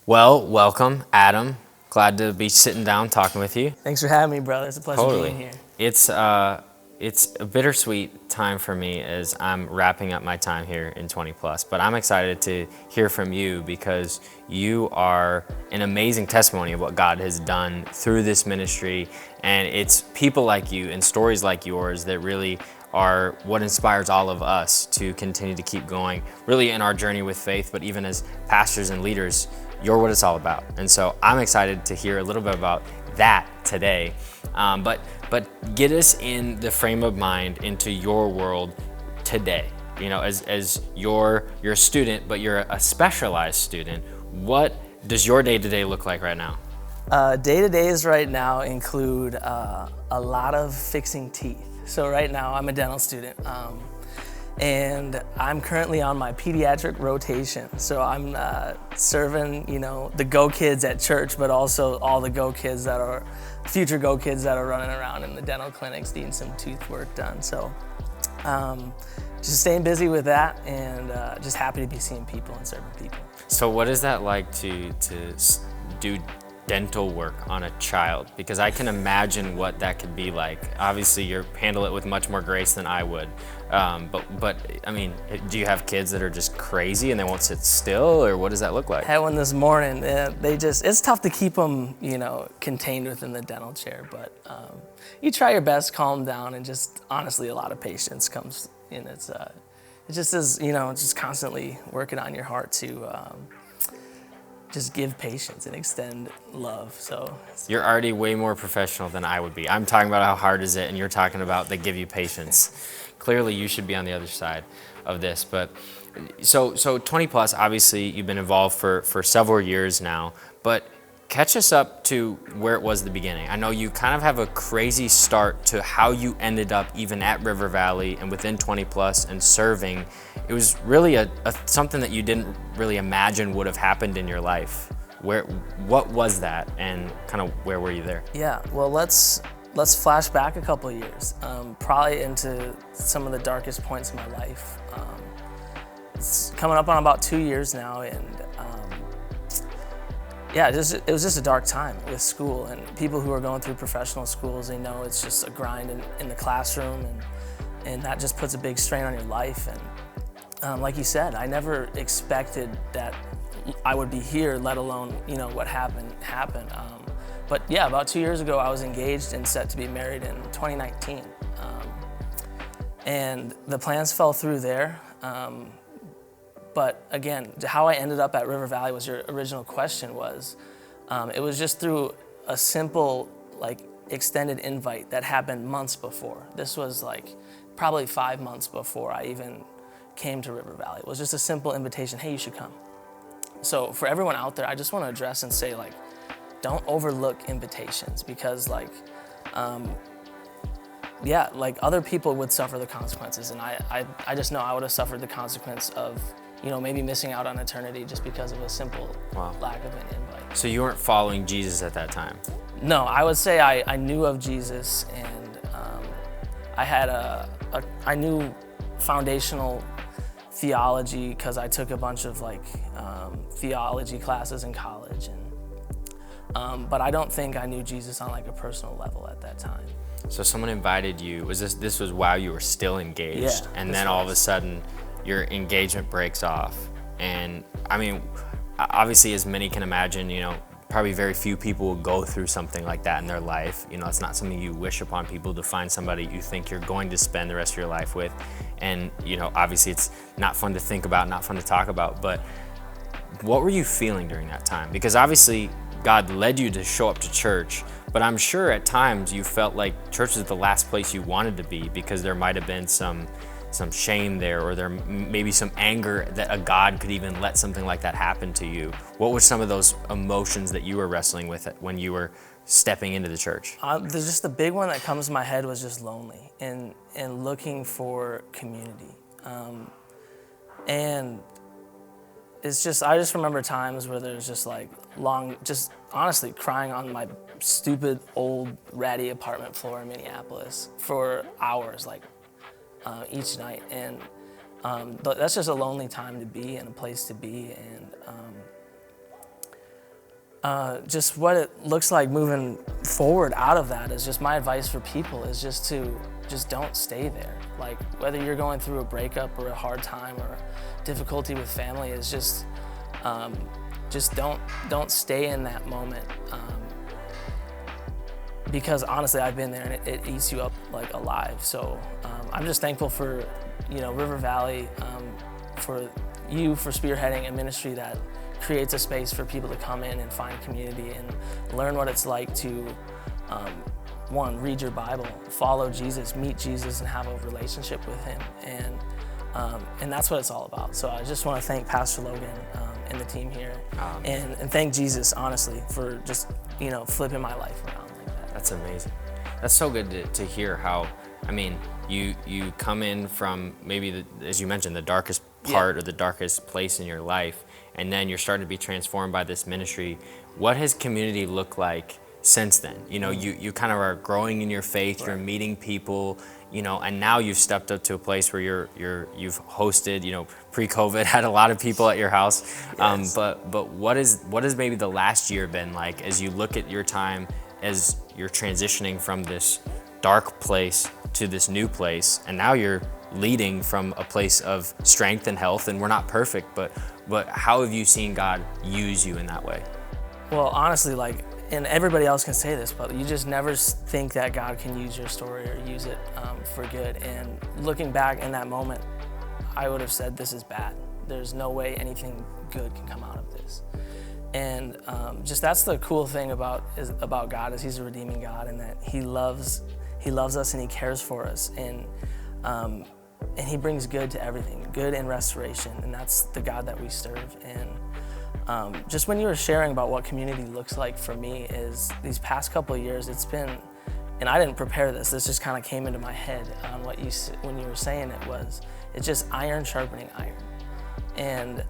Well, welcome, Adam. Glad to be sitting down talking with you. Thanks for having me, brother. It's a pleasure being here. It's a bittersweet time for me as I'm wrapping up my time here in 20 Plus, but I'm excited to hear from you because you are an amazing testimony of what God has done through this ministry, and it's people like you and stories like yours that really are what inspires all of us to continue to keep going, really in our journey with faith, but even as pastors and leaders, you're what it's all about. And so I'm excited to hear a little bit about that today. But get us in the frame of mind into your world today. You know, as you're a student, but you're a specialized student. What does your day-to-day look like right now? Day-to-days right now include a lot of fixing teeth. So right now I'm a dental student. And I'm currently on my pediatric rotation. So I'm serving, the Go Kids at church, but also all the Go Kids that are future Go Kids that are running around in the dental clinics needing some tooth work done. So just staying busy with that and just happy to be seeing people and serving people. So what is that like to do dental work on a child? Because I can imagine what that could be like. Obviously, you handle it with much more grace than I would. But I mean, do you have kids that are just crazy and they won't sit still, or what does that look like? I had one this morning. It's tough to keep them, contained within the dental chair, but you try your best, calm them down, and just honestly, a lot of patience comes in. It just is, it's just constantly working on your heart to just give patience and extend love. So you're already way more professional than I would be. I'm talking about how hard is it, and you're talking about they give you patience. Clearly, you should be on the other side of this. But so 20 Plus, obviously, you've been involved for several years now. But catch us up to where it was at the beginning. I know you kind of have a crazy start to how you ended up even at River Valley and within 20 Plus and serving. It was really something that you didn't really imagine would have happened in your life. What was that, and kind of where were you there? Yeah, well, let's flash back a couple of years, probably into some of the darkest points in my life. It's coming up on about 2 years now, and it was just a dark time with school, and people who are going through professional schools, they know it's just a grind in the classroom, and that just puts a big strain on your life. And like you said, I never expected that I would be here, let alone, what happened. But yeah, about 2 years ago, I was engaged and set to be married in 2019. And the plans fell through there. But again, how I ended up at River Valley was your original question was. It was just through a simple, extended invite that happened months before. This was probably 5 months before I even came to River Valley. It was just a simple invitation, hey, you should come. So for everyone out there, I just want to address and say, don't overlook invitations, because other people would suffer the consequences, and I just know I would have suffered the consequence of maybe missing out on eternity just because of a simple lack of an invite. So you weren't following Jesus at that time? No, I would say I knew of Jesus, and I knew foundational theology because I took a bunch of theology classes in college, and but I don't think I knew Jesus on a personal level at that time. So someone invited you. This was while you were still engaged, yeah, and then all of a sudden your engagement breaks off. And I mean, obviously, as many can imagine, probably very few people will go through something like that in their life. It's not something you wish upon people, to find somebody you think you're going to spend the rest of your life with. And obviously it's not fun to think about, not fun to talk about, but what were you feeling during that time? Because obviously God led you to show up to church, but I'm sure at times you felt like church was the last place you wanted to be, because there might have been some shame there, or there maybe some anger that a God could even let something like that happen to you. What were some of those emotions that you were wrestling with when you were stepping into the church? There's just the big one that comes to my head was just lonely and looking for community. And it's just, I just remember times where there's just just honestly crying on my stupid old ratty apartment floor in Minneapolis for hours, each night. And but that's just a lonely time to be and a place to be. And just what it looks like moving forward out of that is just my advice for people is just to don't stay there. Like whether you're going through a breakup or a hard time or difficulty with family is just don't stay in that moment. Because honestly, I've been there and it eats you up like alive. So I'm just thankful for, River Valley, for you for spearheading a ministry that creates a space for people to come in and find community and learn what it's like to, one, read your Bible, follow Jesus, meet Jesus, and have a relationship with him. And that's what it's all about. So I just want to thank Pastor Logan and the team here, and thank Jesus, honestly, for just, flipping my life around like that. That's amazing. That's so good to hear how, you come in from maybe, as you mentioned, the darkest part or the darkest place in your life, and then you're starting to be transformed by this ministry. What has community looked like since then? You kind of are growing in your faith, right. You're meeting people, and now you've stepped up to a place where you've hosted, pre-COVID, had a lot of people at your house. Yes. But what has maybe the last year been like as you look at your time as you're transitioning from this dark place to this new place, and now you're leading from a place of strength and health, and we're not perfect, but how have you seen God use you in that way? Well, honestly, and everybody else can say this, but you just never think that God can use your story or use it for good. And looking back in that moment, I would have said, this is bad. There's no way anything good can come out of this. And just that's the cool thing about God is he's a redeeming God, and that he loves us and he cares for us. And he brings good to everything, good and restoration. And that's the God that we serve. And just when you were sharing about what community looks like for me is these past couple of years, it's been, and I didn't prepare this just kind of came into my head on when you were saying it's just iron sharpening iron. And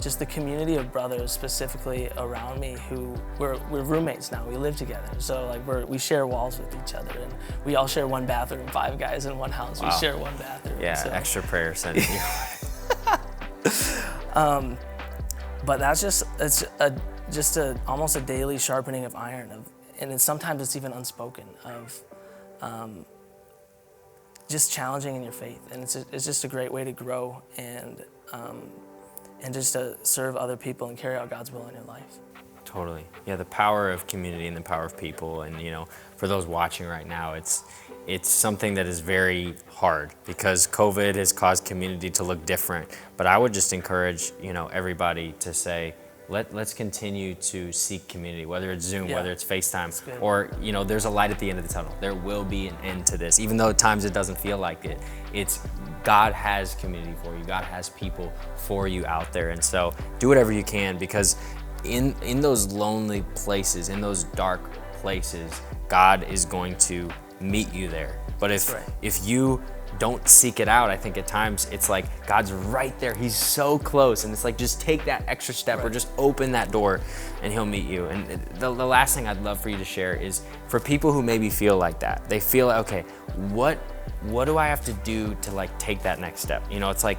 just the community of brothers specifically around me who we're roommates now, we live together. So we share walls with each other, and we all share one bathroom, 5 guys in one house. Wow. We share one bathroom. Yeah, so. Extra prayer sent you. But that's just almost a daily sharpening of iron, and sometimes it's even unspoken, of just challenging in your faith, and it's just a great way to grow and just to serve other people and carry out God's will in your life. Totally. Yeah, the power of community and the power of people, and for those watching right now, it's something that is very hard because COVID has caused community to look different. But I would just encourage, everybody to say, let's continue to seek community, whether it's Zoom, whether it's FaceTime, or, there's a light at the end of the tunnel. There will be an end to this. Even though at times it doesn't feel like it, God has community for you. God has people for you out there. And so do whatever you can, because in those lonely places, in those dark places, God is going to meet you there. But if you don't seek it out, I think at times it's like God's right there. He's so close, and it's like just take that extra step or just open that door and he'll meet you. And the last thing I'd love for you to share is for people who maybe feel like that. They feel, okay, what do I have to do to take that next step? It's like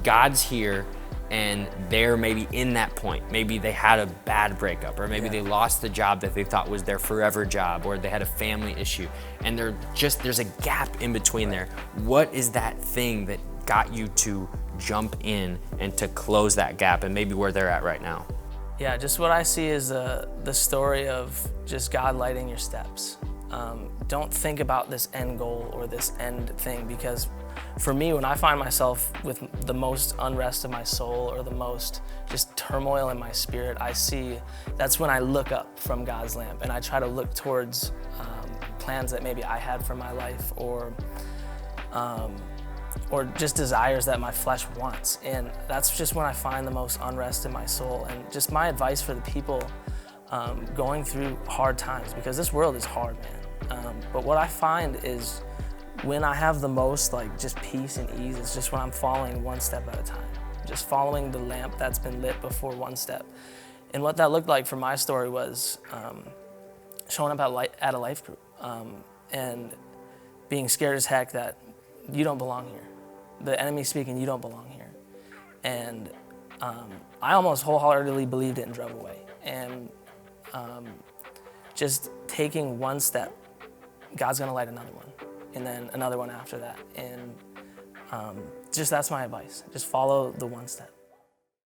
God's here, and they're maybe in that point. Maybe they had a bad breakup, or maybe they lost the job that they thought was their forever job, or they had a family issue, and there's a gap in between there. What is that thing that got you to jump in and to close that gap, and maybe where they're at right now? Yeah, just what I see is the story of just God lighting your steps. Don't think about this end goal or this end thing, because for me, when I find myself with the most unrest of my soul or the most just turmoil in my spirit, that's when I look up from God's lamp and I try to look towards plans that maybe I had for my life, or just desires that my flesh wants. And that's just when I find the most unrest in my soul. And just my advice for the people going through hard times, because this world is hard, man. But what I find is when I have the most just peace and ease, it's just when I'm following one step at a time, just following the lamp that's been lit before one step. And what that looked like for my story was showing up at a life group and being scared as heck that you don't belong here. The enemy's speaking, you don't belong here. And I almost wholeheartedly believed it and drove away. And just taking one step, God's gonna light another one, and then another one after that. And just that's my advice. Just follow the one step.